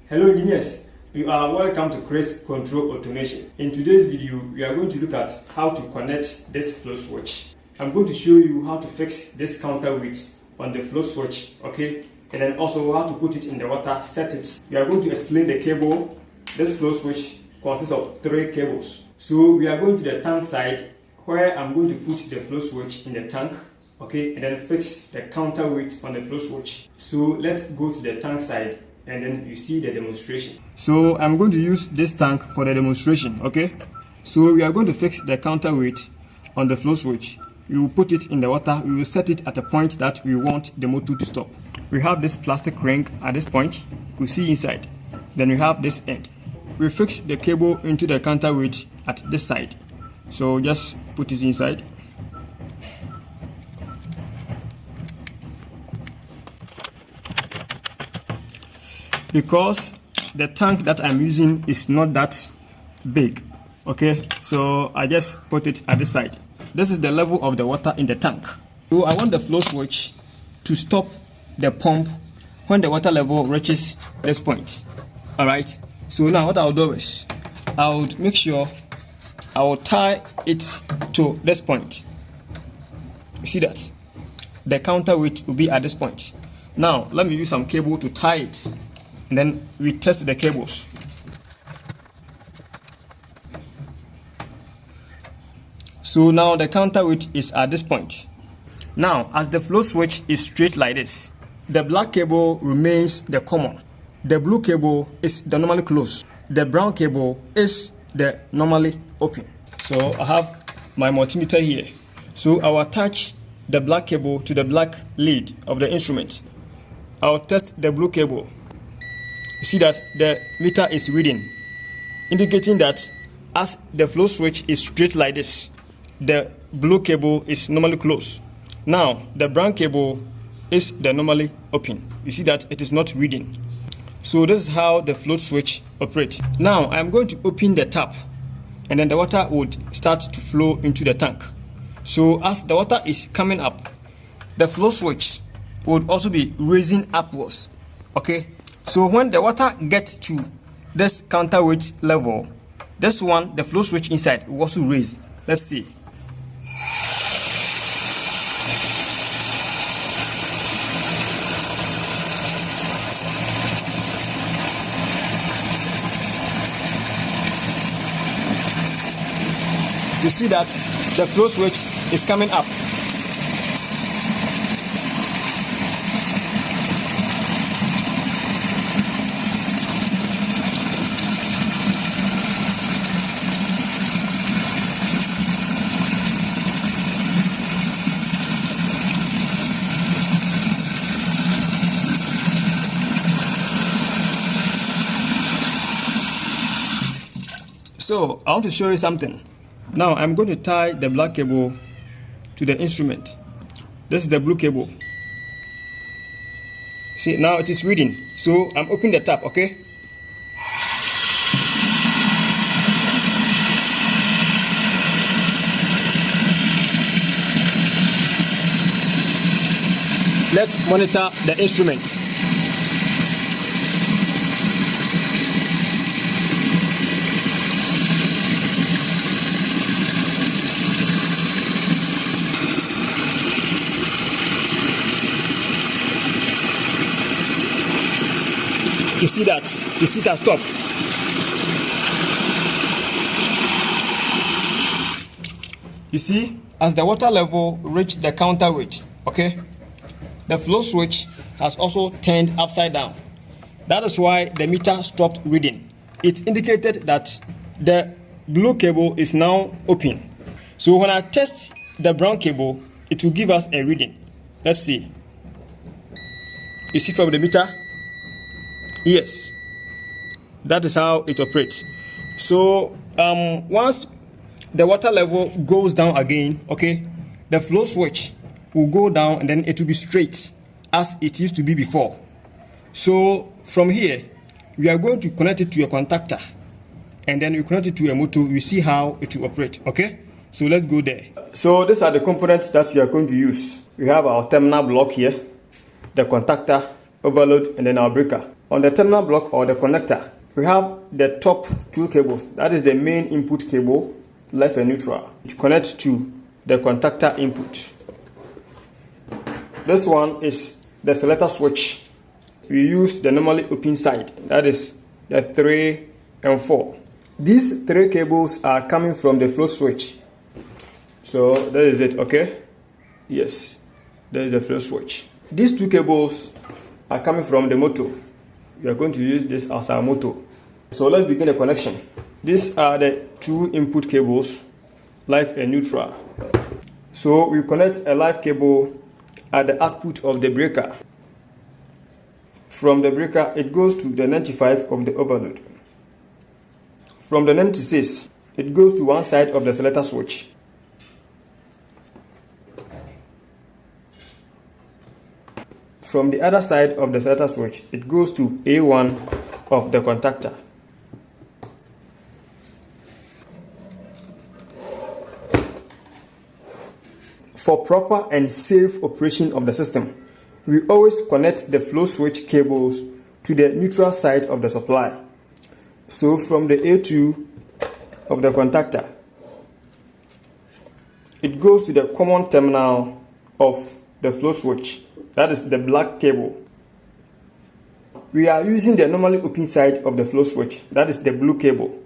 Hello engineers, you are welcome to Chris Control Automation. In today's video, we are going to look at how to connect this float switch. I'm going to show you how to fix this counterweight on the float switch, okay? And then also how to put it in the water, set it. We are going to explain the cable. This float switch consists of 3 cables. So we are going to the tank side where I'm going to put the float switch in the tank, okay? And then fix the counterweight on the float switch. So let's go to the tank side and then you see the demonstration. So I'm going to use this tank for the demonstration, okay? So we are going to fix the counterweight on the float switch. We will put it in the water. We will set it at a point that we want the motor to stop. We have this plastic ring at this point. You can see inside. Then we have this end. We fix the cable into the counterweight at this side. So just put it inside. Because the tank that I'm using is not that big, okay, so I just put it at the side. This is the level of the water in the tank. So I want the float switch to stop the pump when the water level reaches this point. All right, so now what I'll do is I'll make sure I will tie it to this point. You see that the counterweight will be at this point. Now let me use some cable to tie it, and then we test the cables. So now the counterweight is at this point. Now as the float switch is straight like this, the black cable remains the common. The blue cable is the normally closed. The brown cable is the normally open. So I have my multimeter here. So I will attach the black cable to the black lead of the instrument. I will test the blue cable. You see that the meter is reading, indicating that as the float switch is straight like this, the blue cable is normally closed. Now the brown cable is the normally open. You see that it is not reading. So this is how the float switch operates. Now I'm going to open the tap, and then the water would start to flow into the tank. So as the water is coming up, the float switch would also be raising upwards, okay? So when the water gets to this counterweight level, this one, the float switch inside, will also raise. Let's see. You see that the float switch is coming up. So I want to show you something. Now I'm going to tie the black cable to the instrument. This is the blue cable. See, now it is reading. So I'm opening the tap, okay? Let's monitor the instrument. You see that? You see that stop. You see, as the water level reached the counterweight, okay, the float switch has also turned upside down. That is why the meter stopped reading. It indicated that the blue cable is now open. So when I test the brown cable, it will give us a reading. Let's see. You see from the meter? Yes, that is how it operates. So once the water level goes down again, okay, the float switch will go down and then it will be straight as it used to be before. So from here, we are going to connect it to a contactor, and then we connect it to a motor. We see how it will operate, okay? So let's go there. So these are the components that we are going to use. We have our terminal block here, the contactor, overload, and then our breaker. On the terminal block or the connector, we have the top two cables. That is the main input cable, left and neutral. It connects to the contactor input. This one is the selector switch. We use the normally open side, that is the 3 and 4. These 3 cables are coming from the flow switch. So that is it, okay? Yes, that is the flow switch. These 2 cables are coming from the motor. We are going to use this as our motor. So let's begin the connection. These are the 2 input cables, live and neutral. So we connect a live cable at the output of the breaker. From the breaker, it goes to the 95 of the overload. From the 96, it goes to one side of the selector switch. From the other side of the selector switch, it goes to A1 of the contactor. For proper and safe operation of the system, we always connect the flow switch cables to the neutral side of the supply. So from the A2 of the contactor, it goes to the common terminal of the flow switch. That is the black cable. We are using the normally open side of the flow switch. That is the blue cable.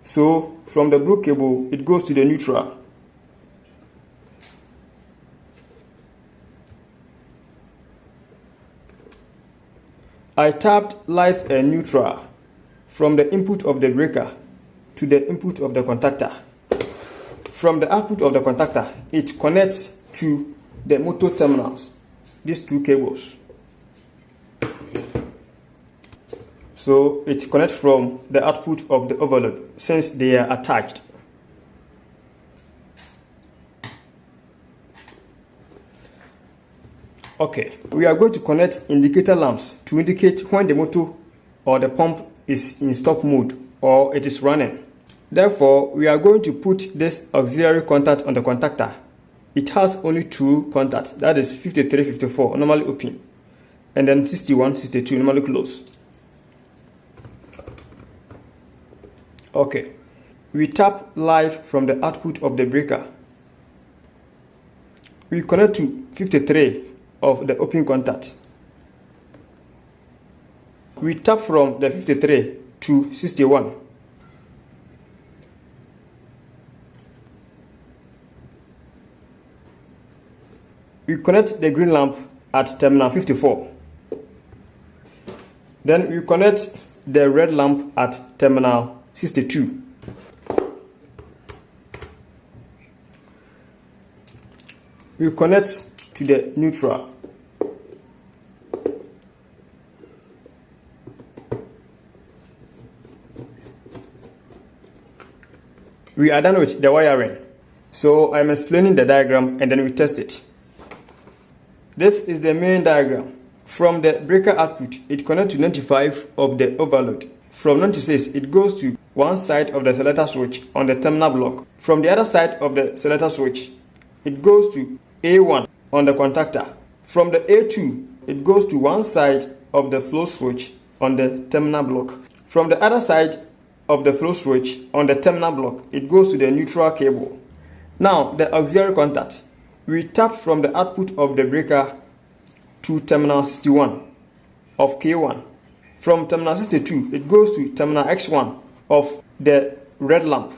So from the blue cable, it goes to the neutral. I tapped live and neutral from the input of the breaker to the input of the contactor. From the output of the contactor, it connects to the motor terminals, these 2 cables. So it connects from the output of the overload since they are attached. Okay, we are going to connect indicator lamps to indicate when the motor or the pump is in stop mode or it is running. Therefore, we are going to put this auxiliary contact on the contactor. It has only 2 contacts, that is 53, 54, normally open, and then 61, 62, normally close. Okay, we tap live from the output of the breaker. We connect to 53 of the open contact. We tap from the 53 to 61. We connect the green lamp at terminal 54. Then we connect the red lamp at terminal 62. We connect to the neutral. We are done with the wiring. So I'm explaining the diagram and then we test it. This is the main diagram. From the breaker output, it connects to 95 of the overload. From 96, it goes to one side of the selector switch on the terminal block. From the other side of the selector switch, it goes to A1 on the contactor. From the A2, it goes to one side of the flow switch on the terminal block. From the other side of the flow switch on the terminal block, it goes to the neutral cable. Now, the auxiliary contact. We tap from the output of the breaker to terminal 61 of K1. From terminal 62, it goes to terminal X1 of the red lamp.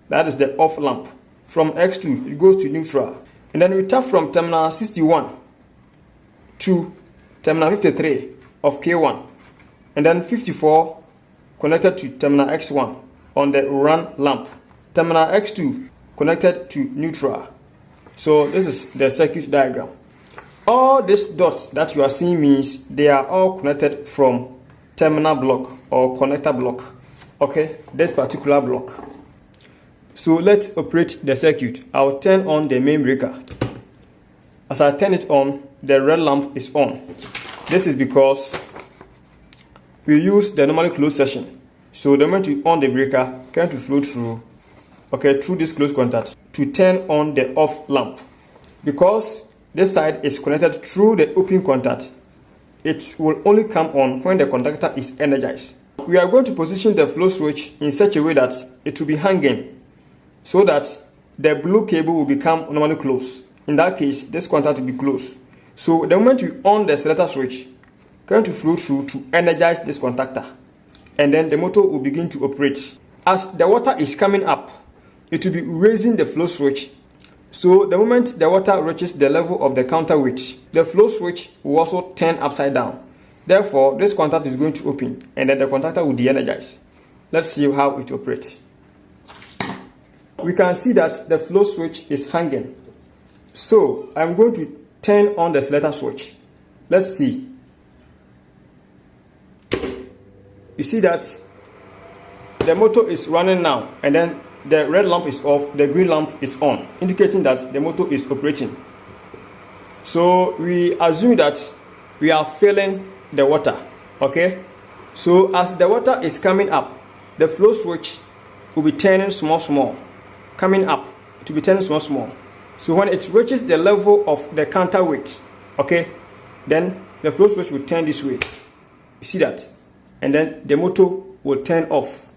That is the off lamp. From X2, it goes to neutral. And then we tap from terminal 61 to terminal 53 of K1. And then 54 connected to terminal X1 on the run lamp. Terminal X2 connected to neutral. So this is the circuit diagram. All these dots that you are seeing means they are all connected from terminal block or connector block. Okay, this particular block. So let's operate the circuit. I'll turn on the main breaker. As I turn it on, the red lamp is on. This is because we use the normally closed section. So the moment you on the breaker, current will flow through, through this closed contact to turn on the off lamp. Because this side is connected through the open contact, it will only come on when the contactor is energized. We are going to position the flow switch in such a way that it will be hanging so that the blue cable will become normally closed. In that case, this contact will be closed. So the moment we on the selector switch, current to flow through to energize this contactor, and then the motor will begin to operate. As the water is coming up, it will be raising the flow switch. So the moment the water reaches the level of the counterweight, the flow switch will also turn upside down. Therefore, this contact is going to open, and then the contactor will de-energize. Let's see how it operates. We can see that the flow switch is hanging. So I'm going to turn on the selector switch. Let's see. You see that the motor is running now, and then the red lamp is off, the green lamp is on, indicating that the motor is operating. So we assume that we are filling the water. Okay, so as the water is coming up, the flow switch will be turning small, coming up, to be turning small. So when it reaches the level of the counterweight, okay, then the flow switch will turn this way. You see that? And then the motor will turn off.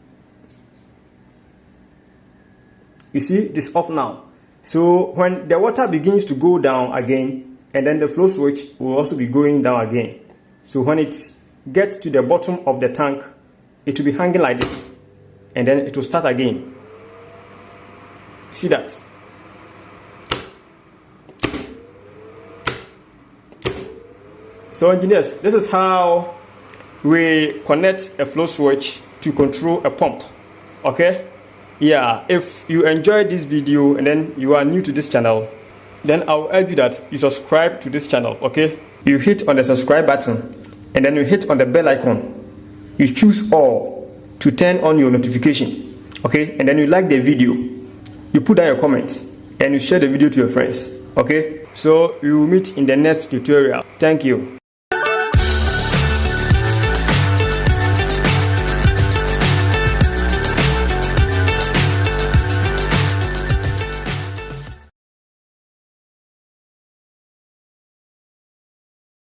You see, this off now. So when the water begins to go down again, and then the flow switch will also be going down again. So when it gets to the bottom of the tank, it will be hanging like this, and then it will start again. See that? So engineers, this is how we connect a flow switch to control a pump. Okay? Yeah, if you enjoyed this video and then you are new to this channel, then I'll urge you that you subscribe to this channel. Okay? You hit on the subscribe button, and then you hit on the bell icon. You choose all to turn on your notification. Okay? And then you like the video. You put down your comments and you share the video to your friends. Okay? So we will meet in the next tutorial. Thank you.